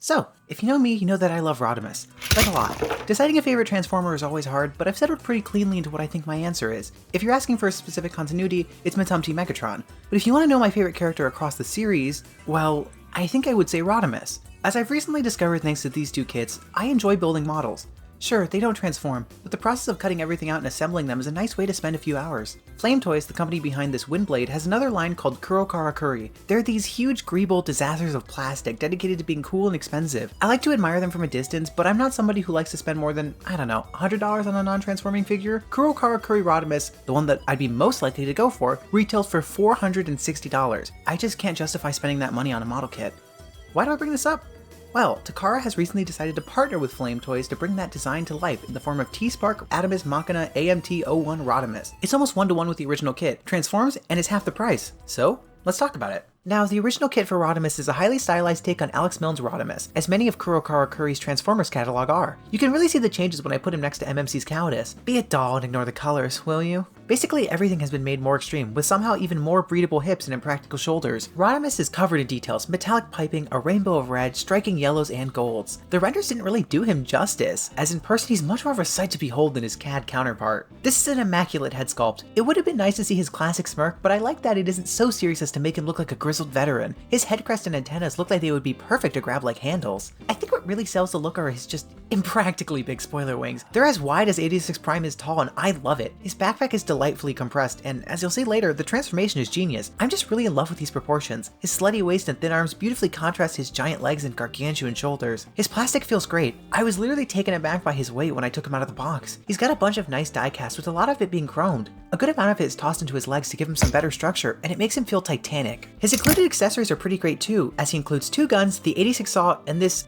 So, if you know me, you know that I love Rodimus. Like a lot. Deciding a favorite Transformer is always hard, but I've settled pretty cleanly into what I think my answer is. If you're asking for a specific continuity, it's Metumty Megatron. But if you want to know my favorite character across the series, well, I think I would say Rodimus. As I've recently discovered thanks to these two kits, I enjoy building models. Sure, they don't transform, but the process of cutting everything out and assembling them is a nice way to spend a few hours. Flame Toys, the company behind this Windblade, has another line called Kurokarakuri. They're these huge greeble disasters of plastic dedicated to being cool and expensive. I like to admire them from a distance, but I'm not somebody who likes to spend more than, I don't know, $100 on a non-transforming figure. Kurokarakuri Rodimus, the one that I'd be most likely to go for, retails for $460. I just can't justify spending that money on a model kit. Why do I bring this up? Well, Takara has recently decided to partner with Flame Toys to bring that design to life in the form of T-Spark Adamus Machina AMT-01 Rodimus. It's almost one-to-one with the original kit, transforms, and is half the price. So, let's talk about it. Now, the original kit for Rodimus is a highly stylized take on Alex Milne's Rodimus, as many of Kurokarakuri's Transformers catalog are. You can really see the changes when I put him next to MMC's Cowardice. Be a doll and ignore the colors, will you? Basically everything has been made more extreme, with somehow even more breedable hips and impractical shoulders. Rodimus is covered in details, metallic piping, a rainbow of red, striking yellows and golds. The renders didn't really do him justice, as in person he's much more of a sight to behold than his CAD counterpart. This is an immaculate head sculpt. It would have been nice to see his classic smirk, but I like that it isn't so serious as to make him look like a grizzled veteran. His head crest and antennas look like they would be perfect to grab like handles. I think what really sells the look are his just impractically big spoiler wings. They're as wide as 86 Prime is tall and I love it. His backpack is delightfully compressed and as you'll see later, the transformation is genius. I'm just really in love with these proportions. His slutty waist and thin arms beautifully contrast his giant legs and gargantuan shoulders. His plastic feels great. I was literally taken aback by his weight when I took him out of the box. He's got a bunch of nice die casts with a lot of it being chromed. A good amount of it is tossed into his legs to give him some better structure and it makes him feel titanic. His included accessories are pretty great too, as he includes 2 guns, the 86 saw, and this,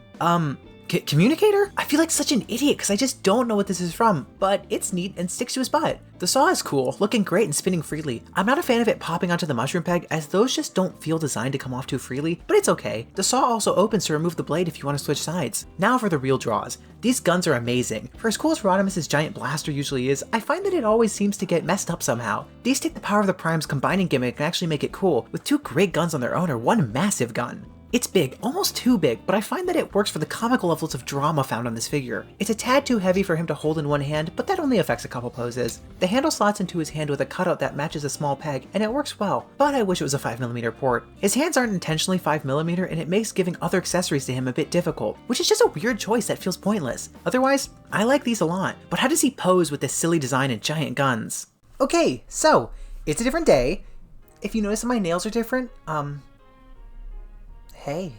communicator? I feel like such an idiot because I just don't know what this is from, but it's neat and sticks to his butt. The saw is cool, looking great and spinning freely. I'm not a fan of it popping onto the mushroom peg as those just don't feel designed to come off too freely, but it's okay. The saw also opens to remove the blade if you want to switch sides. Now for the real draws. These guns are amazing. For as cool as Rodimus' giant blaster usually is, I find that it always seems to get messed up somehow. These take the power of the Prime's combining gimmick and actually make it cool, with 2 great guns on their own or 1 massive gun. It's big, almost too big, but I find that it works for the comical levels of drama found on this figure. It's a tad too heavy for him to hold in one hand, but that only affects a couple poses. The handle slots into his hand with a cutout that matches a small peg, and it works well, but I wish it was a 5mm port. His hands aren't intentionally 5mm, and it makes giving other accessories to him a bit difficult, which is just a weird choice that feels pointless. Otherwise, I like these a lot, but how does he pose with this silly design and giant guns? Okay, so, it's a different day. If you notice that my nails are different, hey.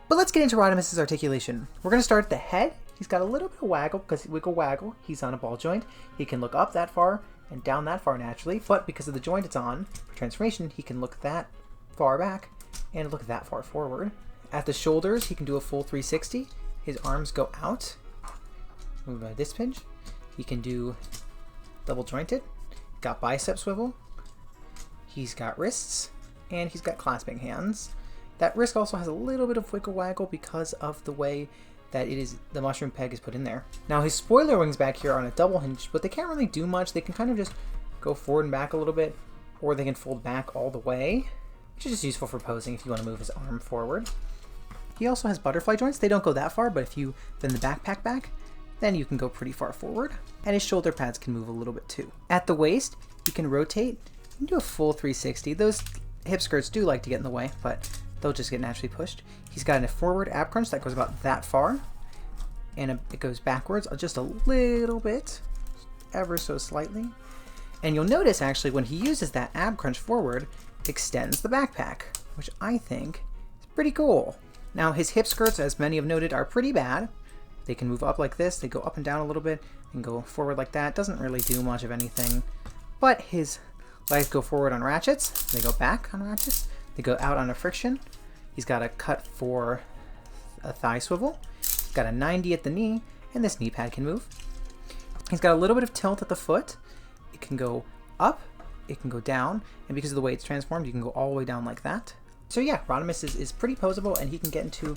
But let's get into Rodimus' articulation. We're going to start at the head. He's got a little bit of waggle, because wiggle waggle, he's on a ball joint. He can look up that far and down that far naturally, but because of the joint it's on, for transformation, he can look that far back and look that far forward. At the shoulders, he can do a full 360. His arms go out. Move by this pinch. He can do double jointed. Got bicep swivel. He's got wrists, and he's got clasping hands. That wrist also has a little bit of wiggle waggle because of the way that the mushroom peg is put in there. Now his spoiler wings back here are on a double hinge, but they can't really do much. They can kind of just go forward and back a little bit, or they can fold back all the way, which is just useful for posing if you want to move his arm forward. He also has butterfly joints. They don't go that far, but if you bend the backpack back, then you can go pretty far forward. And his shoulder pads can move a little bit too. At the waist, he can rotate and do a full 360. Those hip skirts do like to get in the way, but they'll just get naturally pushed. He's got a forward ab crunch that goes about that far, and it goes backwards just a little bit, ever so slightly. And you'll notice actually when he uses that ab crunch forward, it extends the backpack, which I think is pretty cool. Now his hip skirts, as many have noted, are pretty bad. They can move up like this, they go up and down a little bit, and go forward like that. Doesn't really do much of anything. But his legs go forward on ratchets, they go back on ratchets, they go out on a friction. He's got a cut for a thigh swivel. He's got a 90 at the knee, and this knee pad can move. He's got a little bit of tilt at the foot. It can go up, it can go down, and because of the way it's transformed, you can go all the way down like that. So yeah, Rodimus is pretty posable, and he can get into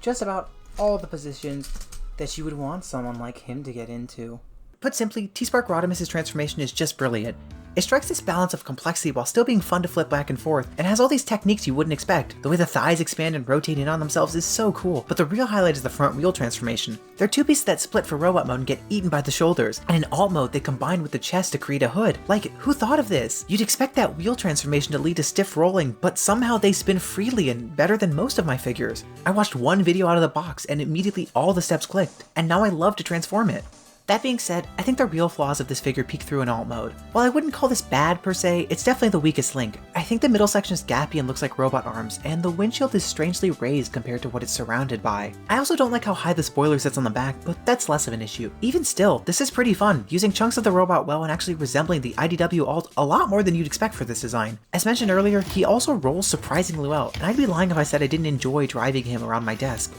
just about all the positions that you would want someone like him to get into. Put simply, T-Spark Rodimus' transformation is just brilliant. It strikes this balance of complexity while still being fun to flip back and forth, and has all these techniques you wouldn't expect. The way the thighs expand and rotate in on themselves is so cool, but the real highlight is the front wheel transformation. There are two pieces that split for robot mode and get eaten by the shoulders, and in alt mode they combine with the chest to create a hood. Like, who thought of this? You'd expect that wheel transformation to lead to stiff rolling, but somehow they spin freely and better than most of my figures. I watched one video out of the box and immediately all the steps clicked, and now I love to transform it. That being said, I think the real flaws of this figure peek through in alt mode. While I wouldn't call this bad per se, it's definitely the weakest link. I think the middle section is gappy and looks like robot arms, and the windshield is strangely raised compared to what it's surrounded by. I also don't like how high the spoiler sits on the back, but that's less of an issue. Even still, this is pretty fun, using chunks of the robot well and actually resembling the IDW alt a lot more than you'd expect for this design. As mentioned earlier, he also rolls surprisingly well, and I'd be lying if I said I didn't enjoy driving him around my desk.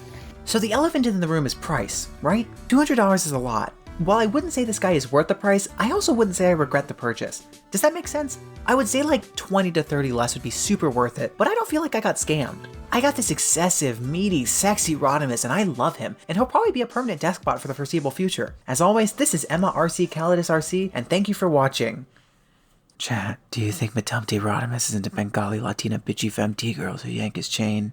So the elephant in the room is price, right? $200 is a lot. While I wouldn't say this guy is worth the price, I also wouldn't say I regret the purchase. Does that make sense? I would say like 20 to 30 less would be super worth it, but I don't feel like I got scammed. I got this excessive, meaty, sexy Rodimus and I love him, and he'll probably be a permanent desk bot for the foreseeable future. As always, this is emarcee Calidus RC, and thank you for watching. Chat, do you think Metumti Rodimus isn't a Bengali Latina bitchy femme tea girls who yank his chain?